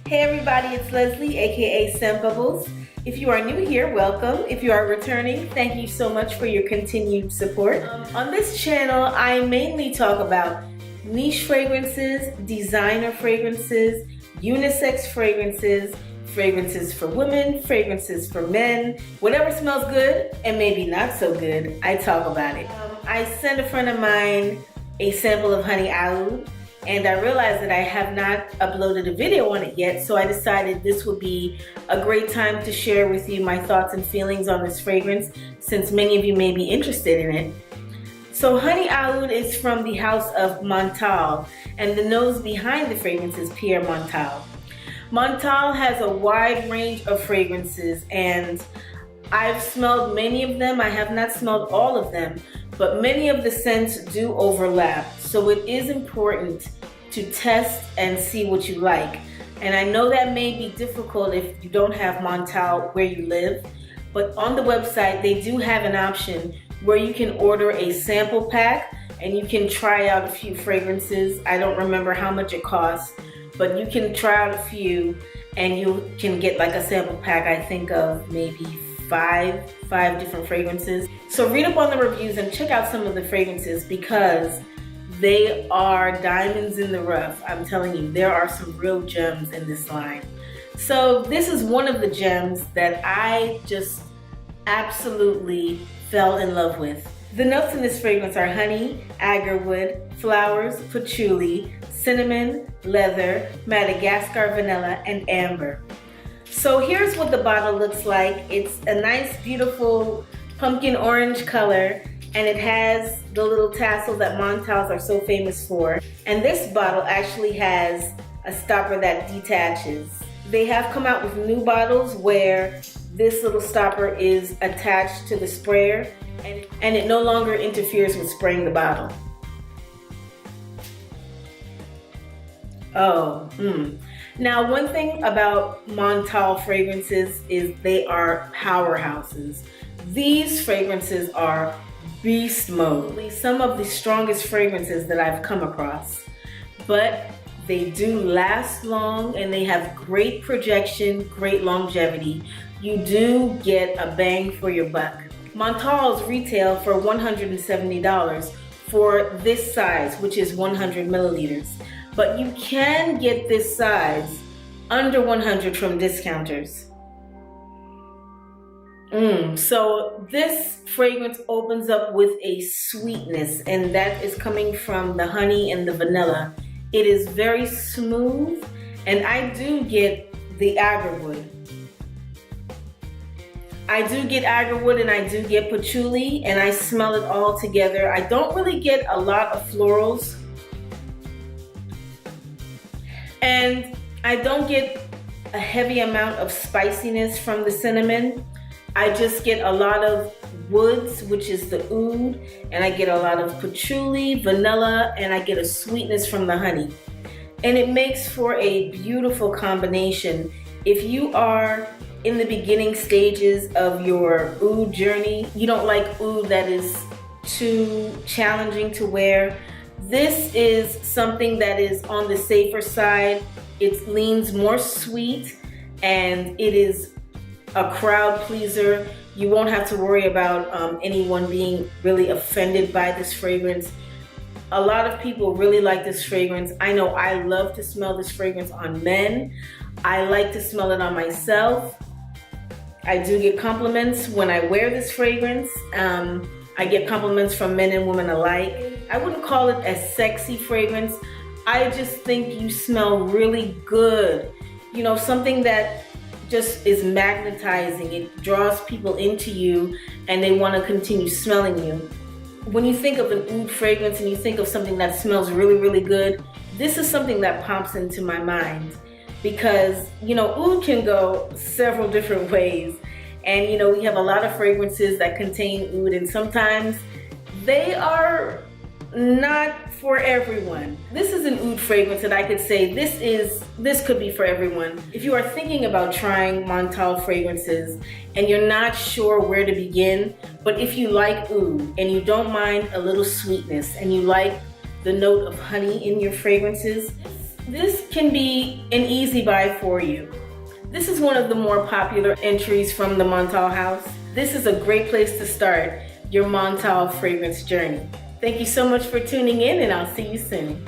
Hey everybody, it's Leslie, aka Scentbubblez. If you are new here, welcome. If you are returning, thank you so much for your continued support. On this channel, I mainly talk about niche fragrances, designer fragrances, unisex fragrances, fragrances for women, fragrances for men. Whatever smells good and maybe not so good, I talk about it. I sent a friend of mine a sample of honey Aoud, and I realized that I have not uploaded a video on it yet, so I decided this would be a great time to share with you my thoughts and feelings on this fragrance, since many of you may be interested in it. So honey Aoud is from the house of Montale, and the nose behind the fragrance is Pierre Montale. Montale has a wide range of fragrances, and I've smelled many of them. I have not smelled all of them, but many of the scents do overlap. So it is important to test and see what you like. And I know that may be difficult if you don't have Montale where you live, but on the website they do have an option where you can order a sample pack and you can try out a few fragrances. I don't remember how much it costs, but you can try out a few and you can get like a sample pack, I think of maybe five different fragrances. So read up on the reviews and check out some of the fragrances, because they are diamonds in the rough. I'm telling you, there are some real gems in this line. So this is one of the gems that I just absolutely fell in love with. The notes in this fragrance are honey, agarwood, flowers, patchouli, cinnamon, leather, Madagascar vanilla, and amber. So here's what the bottle looks like. It's a nice, beautiful pumpkin orange color, and it has the little tassels that Montales are so famous for. And this bottle actually has a stopper that detaches. They have come out with new bottles where this little stopper is attached to the sprayer, and it no longer interferes with spraying the bottle. Now, one thing about Montale fragrances is they are powerhouses. These fragrances are beast mode. Some of the strongest fragrances that I've come across, but they do last long and they have great projection, great longevity. You do get a bang for your buck. Montale's retail for $170 for this size, which is 100 milliliters. But you can get this size under 100 from discounters. So this fragrance opens up with a sweetness, and that is coming from the honey and the vanilla. It is very smooth, and I do get the agarwood. I do get agarwood and I do get patchouli, and I smell it all together. I don't really get a lot of florals, and I don't get a heavy amount of spiciness from the cinnamon. I just get a lot of woods, which is the oud, and I get a lot of patchouli, vanilla, and I get a sweetness from the honey. And it makes for a beautiful combination. If you are in the beginning stages of your oud journey, you don't like oud that is too challenging to wear, this is something that is on the safer side. It leans more sweet, and it is a crowd pleaser. You won't have to worry about anyone being really offended by this fragrance. A lot of people really like this fragrance. I know I love to smell this fragrance on men. I like to smell it on myself. I do get compliments when I wear this fragrance. I get compliments from men and women alike. I wouldn't call it a sexy fragrance. I just think you smell really good. You know, something that just is magnetizing. It draws people into you and they want to continue smelling you. When you think of an oud fragrance and you think of something that smells really, really good, this is something that pops into my mind, because, you know, oud can go several different ways. And, you know, we have a lot of fragrances that contain oud, and sometimes they are not for everyone. This is an oud fragrance that I could say this could be for everyone. If you are thinking about trying Montale fragrances and you're not sure where to begin, but if you like oud and you don't mind a little sweetness and you like the note of honey in your fragrances, This can be an easy buy for you. This is one of the more popular entries from the Montale house. This is a great place to start your Montale fragrance journey. Thank you so much for tuning in, and I'll see you soon.